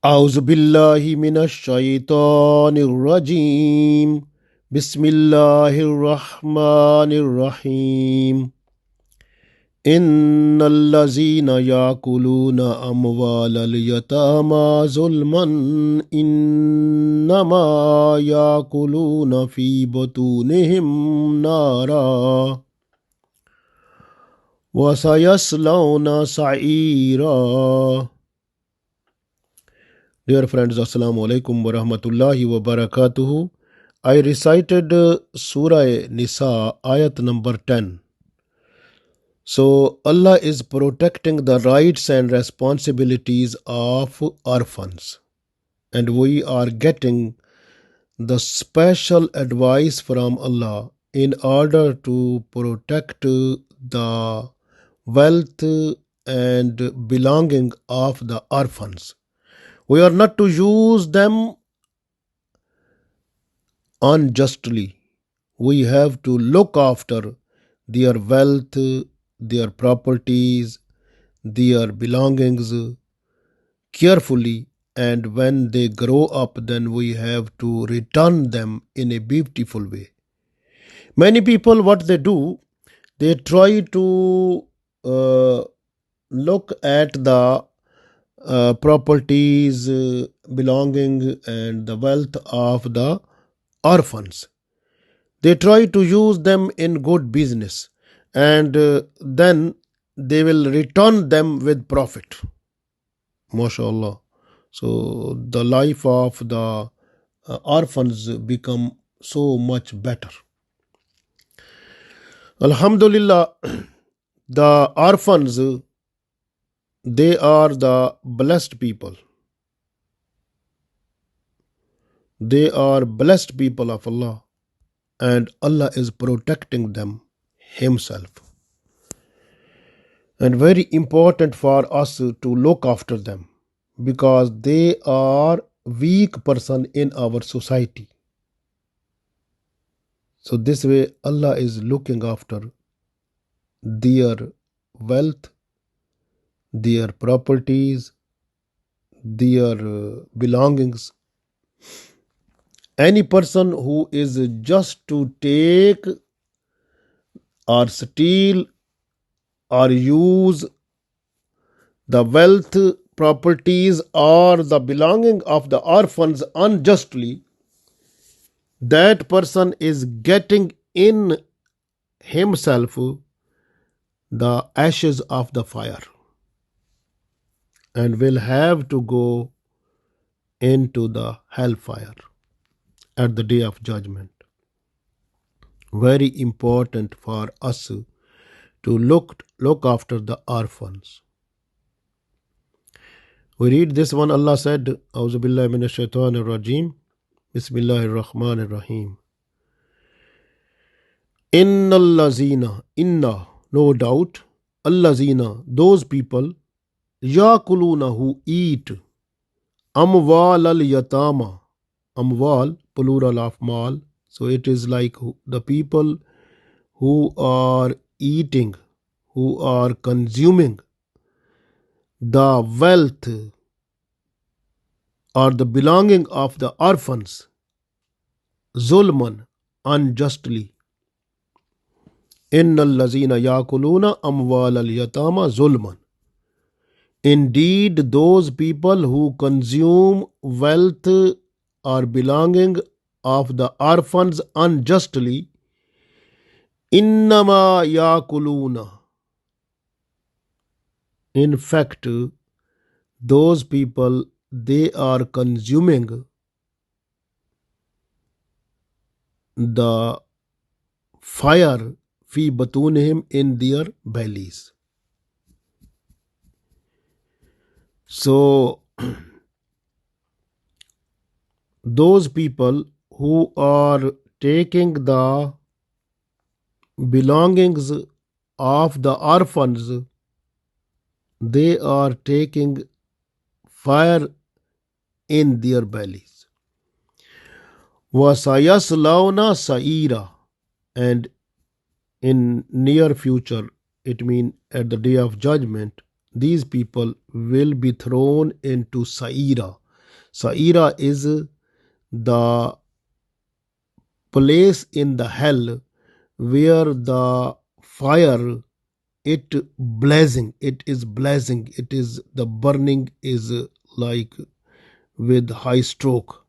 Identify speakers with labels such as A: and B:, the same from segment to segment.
A: أعوذ بالله من الشيطان الرجيم بسم الله الرحمن الرحيم إن الذين يأكلون أموال اليتامى ظلما إنما يأكلون في بطونهم نارا وسيصلون سعيرا. Dear friends, Assalamu alaikum wa rahmatullahi wa barakatuhu. I recited Surah An-Nisa Ayat number 10. So Allah is protecting the rights and responsibilities of orphans. And we are getting the special advice from Allah in order to protect the wealth and belonging of the orphans. We are not to use them unjustly. We have to look after their wealth, their properties, their belongings carefully, and when they grow up, then we have to return them in a beautiful way. Many people, what they do, they try to look at the properties, belonging, and the wealth of the orphans. They try to use them in good business, and then they will return them with profit. MashaAllah. So the life of the orphans become so much better. Alhamdulillah, the orphans, they are the blessed people. They are blessed people of Allah, and Allah is protecting them Himself. And very important for us to look after them, because they are weak person in our society. So this way Allah is looking after their wealth, their properties, their belongings. Any person who is just to take or steal or use the wealth, properties, or the belonging of the orphans unjustly, that person is getting in himself the ashes of the fire and will have to go into the hellfire at the day of judgment. Very important for us to look after the orphans. We read this one. Allah said, A'udhu billahi minash shaitanir rajim. Bismillahir rahmanir rahim. Innallazina, inna, no doubt, allazina, those people, yakuluna, who eat, amwal al yatama, amwal, plural of mal. So it is like the people who are eating, who are consuming the wealth or the belonging of the orphans, zulman, unjustly. Innal lazina yakuluna amwal al yatama zulman. Indeed, those people who consume wealth or belonging of the orphans unjustly, innama yakuluna. In fact, those people, they are consuming the fire fi batunihim, in their bellies. So those people who are taking the belongings of the orphans, they are taking fire in their bellies. وَسَيَصْلَوْنَ سَعِيرًا, and in near future, it means at the day of judgment, these people will be thrown into Sa'ira. Sa'ira is the place in the hell where the fire it blazing, it is blazing, it is the burning is like with high stroke.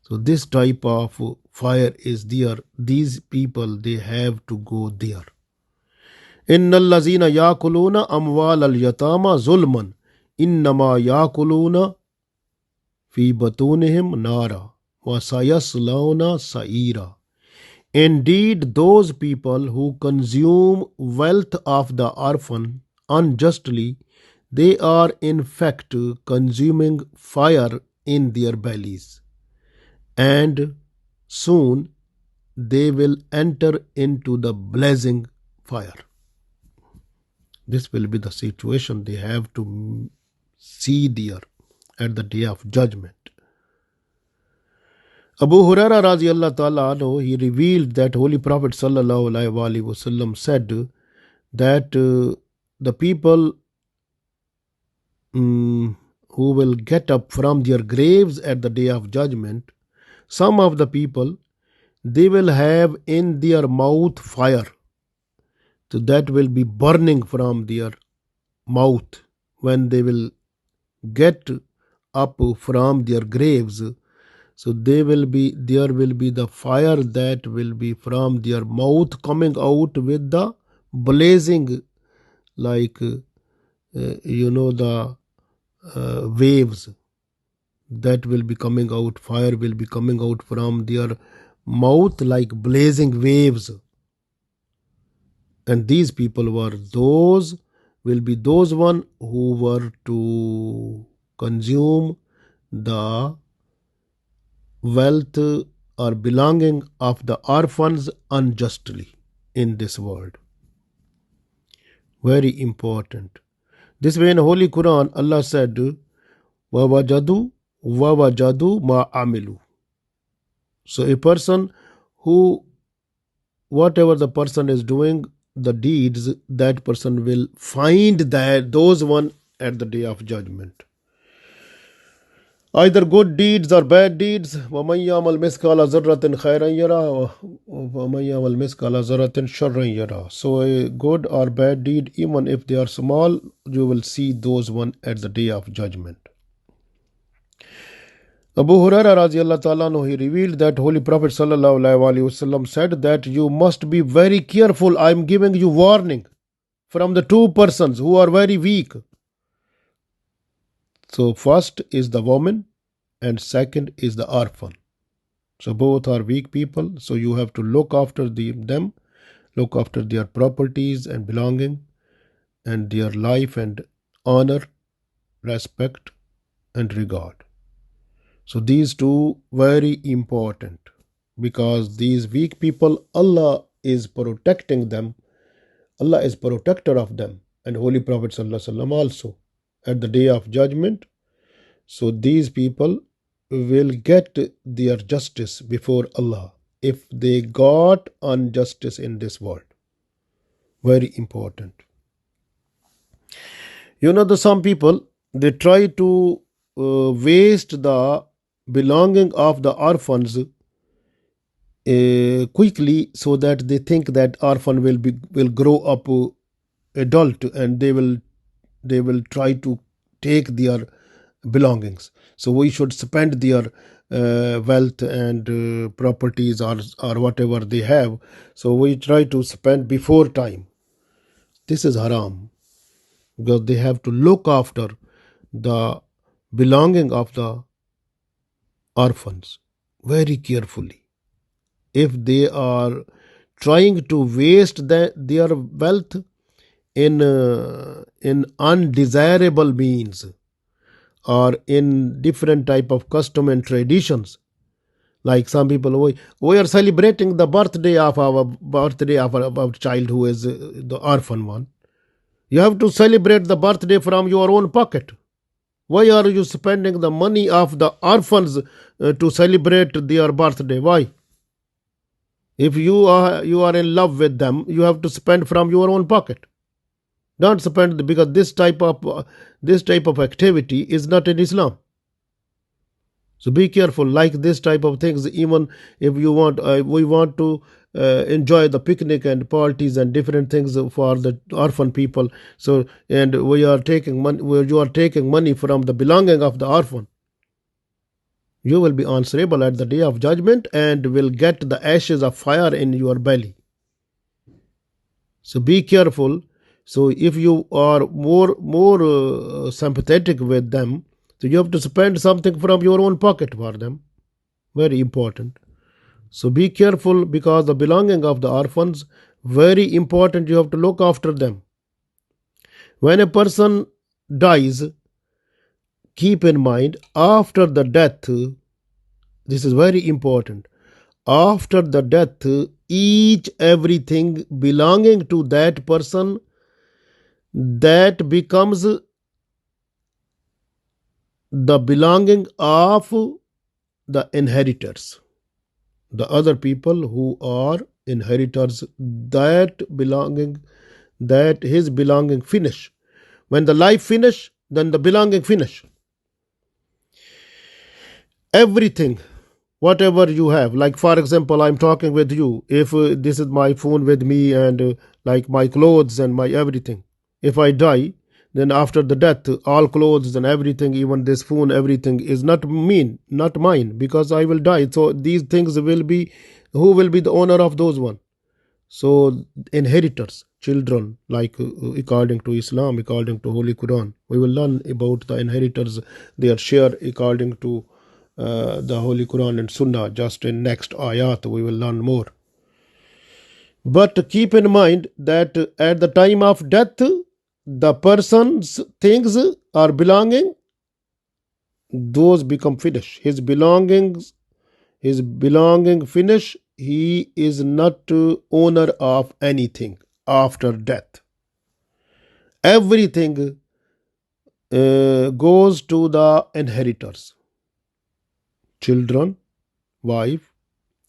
A: So this type of fire is there. These people, they have to go there. Innal lazina yakuluna amwal al yatama zulman innama yakuluna fi batunihim nara wa sayaslawna sa'ira. Indeed, those people who consume wealth of the orphan unjustly, they are in fact consuming fire in their bellies, and soon they will enter into the blazing fire. This will be the situation they have to see there at the day of judgment. Abu Huraira radiallahu ta'ala anhu, he revealed that Holy Prophet sallallahu alaihi wasallam said that the people who will get up from their graves at the day of judgment, some of the people, they will have in their mouth fire. So that will be burning from their mouth when they will get up from their graves. So there will be the fire that will be from their mouth coming out with the blazing, like the waves that will be coming out. Fire will be coming out from their mouth like blazing waves. And these people will be those one who were to consume the wealth or belonging of the orphans unjustly in this world. Very important. This way in Holy Quran, Allah said, وَوَجَدُوا مَا عَمِلُوا. So a person who, whatever the person is doing, the deeds, that person will find those one at the day of judgment. Either good deeds or bad deeds. وَمَنْ يَعْمَلْ مِثْقَالَ ذَرَّةٍ خَيْرًا يَرَهُ وَمَنْ يَعْمَلْ مِثْقَالَ ذَرَّةٍ شَرًّا يَرَهُ. So a good or bad deed, even if they are small, you will see those one at the day of judgment. Abu Huraira radiallahu ta'ala anhu, he revealed that Holy Prophet sallallahu alaihi wasallam said that you must be very careful. I am giving you warning from the two persons who are very weak. So first is the woman and second is the orphan. So both are weak people. So you have to look after them, look after their properties and belonging and their life and honor, respect and regard. So these two very important, because these weak people, Allah is protecting them. Allah is protector of them, and Holy Prophet ﷺ also at the day of judgment. So these people will get their justice before Allah if they got injustice in this world. Very important. Some people, they try to waste the belonging of the orphans quickly, so that they think that orphan will grow up adult, and they will try to take their belongings. So we should spend their wealth and properties or whatever they have. So we try to spend before time. This is haram, because they have to look after the belonging of the orphans very carefully. If they are trying to waste their wealth in undesirable means or in different type of custom and traditions, like some people, we are celebrating the birthday of our child who is the orphan one. You have to celebrate the birthday from your own pocket. Why are you spending the money of the orphans to celebrate their birthday? Why? If you are in love with them, you have to spend from your own pocket. Don't spend, because this type of activity is not in Islam. So be careful, like this type of things. Even if you want, we want to enjoy the picnic and parties and different things for the orphan people. So, and we are taking money, where you are taking money from the belonging of the orphan, you will be answerable at the day of judgment and will get the ashes of fire in your belly. So be careful. So if you are more sympathetic with them, so you have to spend something from your own pocket for them. Very important. So be careful, because the belonging of the orphans, very important. You have to look after them. When a person dies, keep in mind, after the death, this is very important. After the death, each everything belonging to that person, that becomes the belonging of the inheritors, the other people who are inheritors, that belonging, that his belonging finish. When the life finish, then the belonging finish. Everything, whatever you have, like for example, I'm talking with you. If this is my phone with me, and like my clothes and my everything, if I die, then after the death, all clothes and everything, even this phone, everything is not mine, because I will die. So these things will be, who will be the owner of those one? So inheritors, children, like according to Islam, according to Holy Quran, we will learn about the inheritors, their share according to the Holy Quran and Sunnah. Just in next ayat we will learn more. But keep in mind that at the time of death, the person's things are belonging, those become finished. His belonging finish. He is not owner of anything after death. Everything goes to the inheritors, children, wife,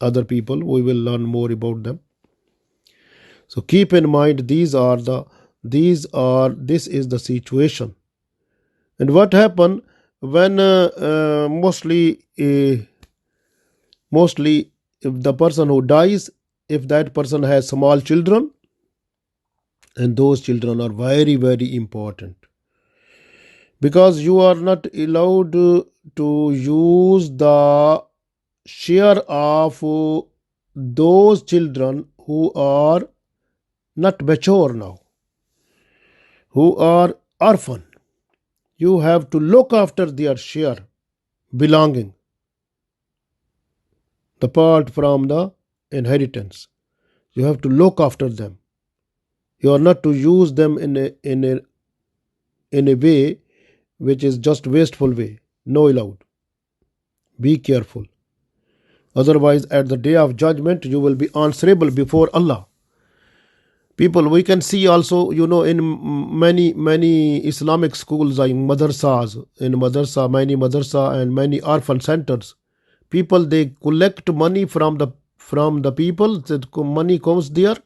A: other people. We will learn more about them. So keep in mind, this is the situation. And what happen when mostly if the person who dies, if that person has small children, and those children are very, very important, because you are not allowed to use the share of those children who are not mature now, who are orphan. You have to look after their share belonging, the part from the inheritance. You have to look after them. You are not to use them in a way which is just wasteful way. No allowed. Be careful. Otherwise, at the day of judgment, you will be answerable before Allah. People, we can see also, in many Islamic schools, like madrasas, many madrasa and many orphan centers, people, they collect money from the people. That money comes there,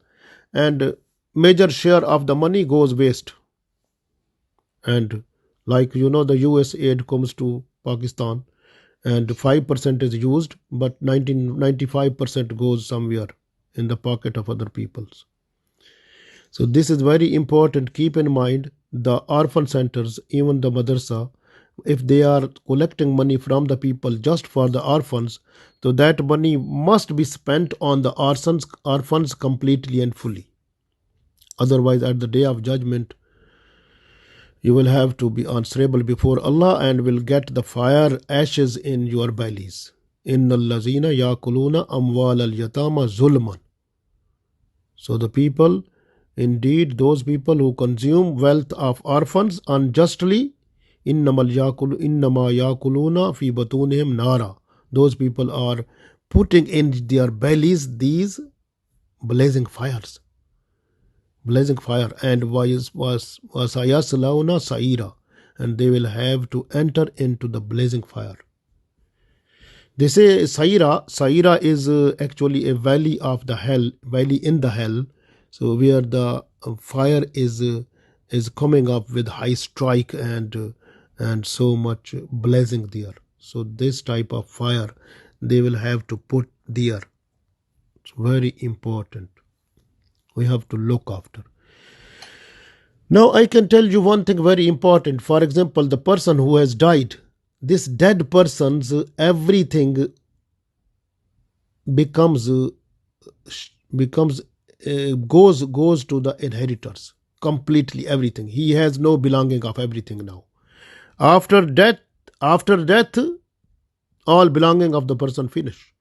A: and major share of the money goes waste. And like the US aid comes to Pakistan, and 5% is used, but 95% goes somewhere in the pocket of other peoples. So this is very important. Keep in mind, the orphan centers, even the madrasa, if they are collecting money from the people just for the orphans, so that money must be spent on the orphans completely and fully. Otherwise, at the day of judgment, you will have to be answerable before Allah and will get the fire ashes in your bellies. Innal lazina yakuluna amwal al yatama zulman. So the people, indeed those people who consume wealth of orphans unjustly, innama yakuluna fi batunihim nara. Those people are putting in their bellies these blazing fires. Blazing fire, and was yaslauna sa'ira, and they will have to enter into the blazing fire. They say Saira is actually a valley of the hell, valley in the hell. So where the fire is coming up with high strike and so much blazing there. So this type of fire they will have to put there. It's very important. We have to look after. Now I can tell you one thing very important. For example, the person who has died, this dead person's everything becomes goes to the inheritors. Completely everything. He has no belonging of everything now. After death, all belonging of the person finish.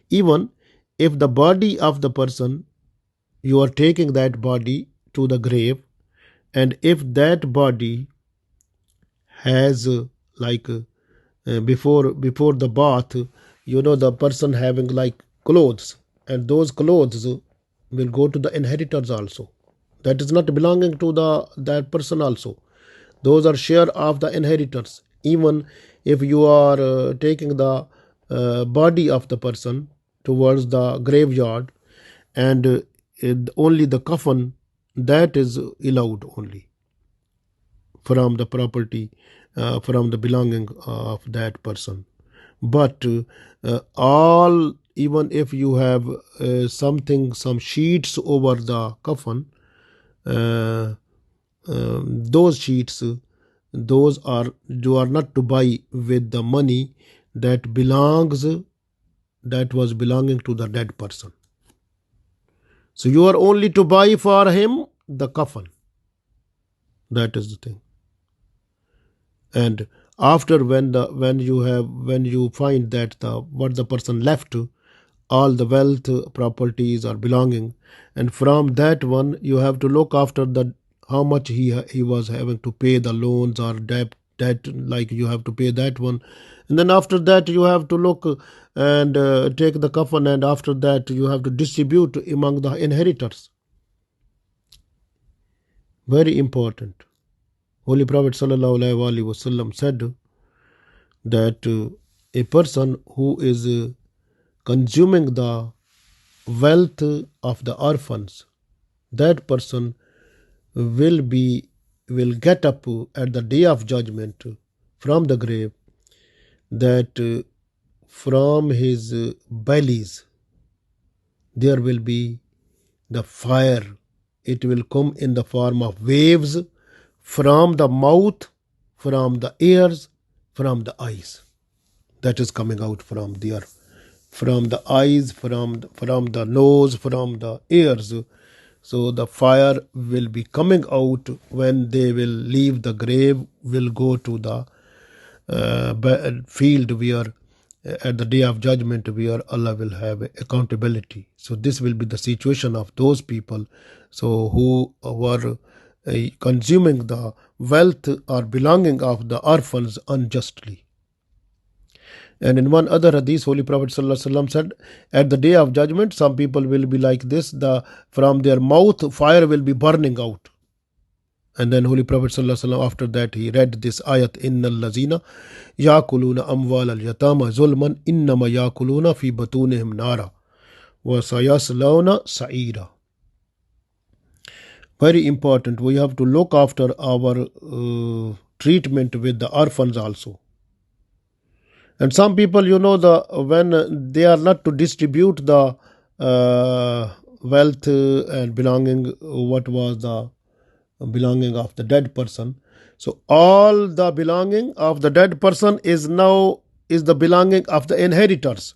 A: Even if the body of the person, you are taking that body to the grave, and if that body has before the bath, the person having like clothes, and those clothes will go to the inheritors also. That is not belonging to that person also. Those are share of the inheritors. Even if you are taking the body of the person towards the graveyard, and only the coffin, that is allowed only from the property, from the belonging of that person. But all, even if you have some sheets over the coffin, those sheets, you are not to buy with the money that was belonging to the dead person. So you are only to buy for him the coffin. That is the thing. And after when you find that what the person left, all the wealth, properties are belonging, and from that one you have to look after how much he was having to pay the loans or debt, like you have to pay that one. And then after that you have to look and take the coffin, and after that you have to distribute among the inheritors. Very important. Holy Prophet ﷺ said that a person who is consuming the wealth of the orphans, that person will get up at the day of judgment from the grave, that from his bellies there will be the fire. It will come in the form of waves from the mouth, from the ears, from the eyes. That is coming out from there, from the eyes, from the nose, from the ears. So the fire will be coming out when they will leave the grave, will go to the field where at the day of judgment, where Allah will have accountability. So this will be the situation of those people who were consuming the wealth or belonging of the orphans unjustly. And in one other hadith, Holy Prophet ﷺ said, at the day of judgment, some people will be like this, from their mouth fire will be burning out. And then Holy Prophet ﷺ, after that, he read this ayat, Innal lazina yakuluna amwal al yatama zulman innama yakuluna fi batunihim nara wa sayaslawna sa'ira. Very important. We have to look after our treatment with the orphans also. And some people, when they are not to distribute the wealth and belonging, what was the belonging of the dead person. So all the belonging of the dead person is the belonging of the inheritors.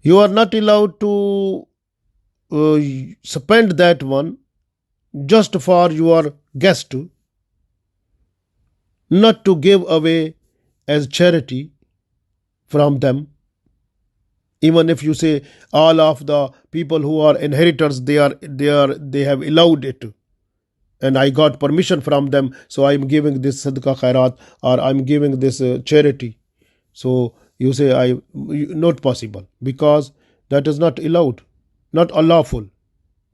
A: You are not allowed to spend that one just for your guest, not to give away as charity from them. Even if you say all of the people who are inheritors, they have allowed it, and I got permission from them, so I'm giving this sadaqah khairat, or I'm giving this charity. So you say not possible, because that is not allowed, not lawful.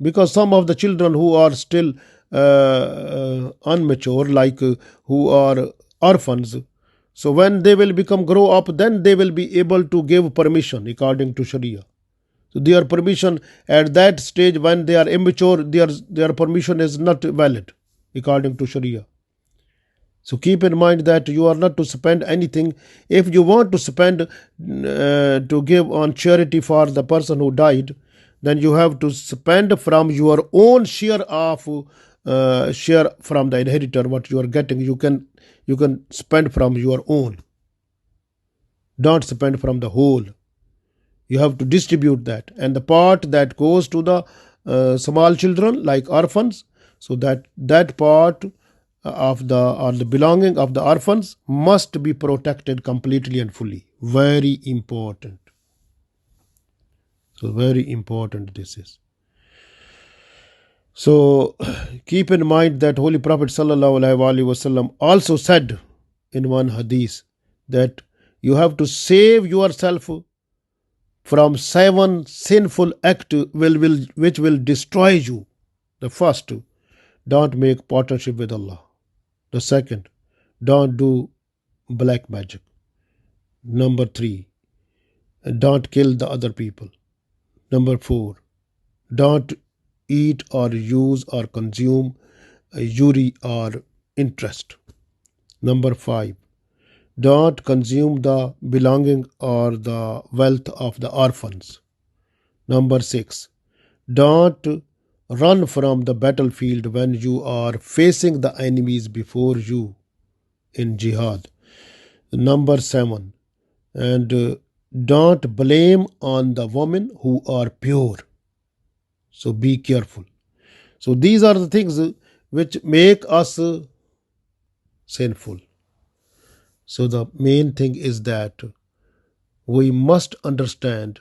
A: Because some of the children who are still unmature, like who are orphans, so when they will grow up, then they will be able to give permission according to Sharia. So their permission at that stage, when they are immature, their permission is not valid according to Sharia. So keep in mind that you are not to spend anything. If you want to spend to give on charity for the person who died, then you have to spend from your own share of share from the inheritor. What you are getting, you can spend from your own. Don't spend from the whole. You have to distribute that, and the part that goes to the small children like orphans, so that part of the belonging of the orphans must be protected completely and fully. Very important. So very important this is. So keep in mind that Holy Prophet Sallallahu Alaihi Wasallam also said in one hadith that you have to save yourself from 7 sinful acts which will destroy you. The first, don't make partnership with Allah. The second, don't do black magic. Number 3, don't kill the other people. Number 4, don't eat or use or consume usury or interest. Number 5, don't consume the belonging or the wealth of the orphans. Number 6, don't run from the battlefield when you are facing the enemies before you in jihad. Number 7, and don't blame on the women who are pure. So be careful. So these are the things which make us sinful. So the main thing is that we must understand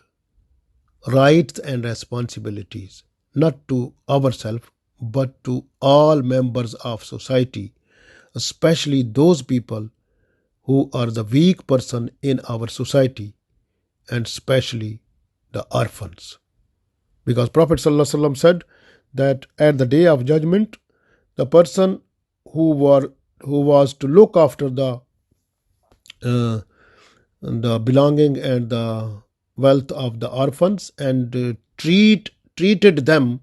A: rights and responsibilities, not to ourselves, but to all members of society, especially those people who are the weak person in our society, and especially the orphans. Because Prophet ﷺ said that at the day of judgment, the person who was to look after the belonging and the wealth of the orphans and treated them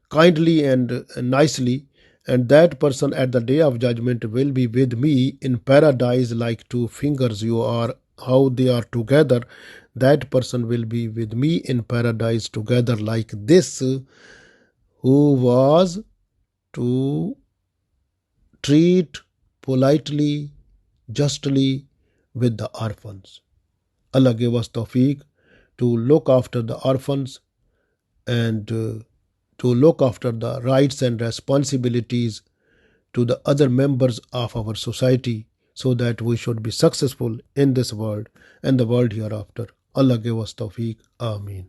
A: kindly and nicely, and that person at the day of judgment will be with me in paradise like two fingers. You are how they are together. That person will be with me in paradise together like this, who was to treat politely, justly with the orphans. Allah gave us tawfiq to look after the orphans and to look after the rights and responsibilities to the other members of our society, so that we should be successful in this world and the world hereafter. Allah give us tawfiq. Ameen.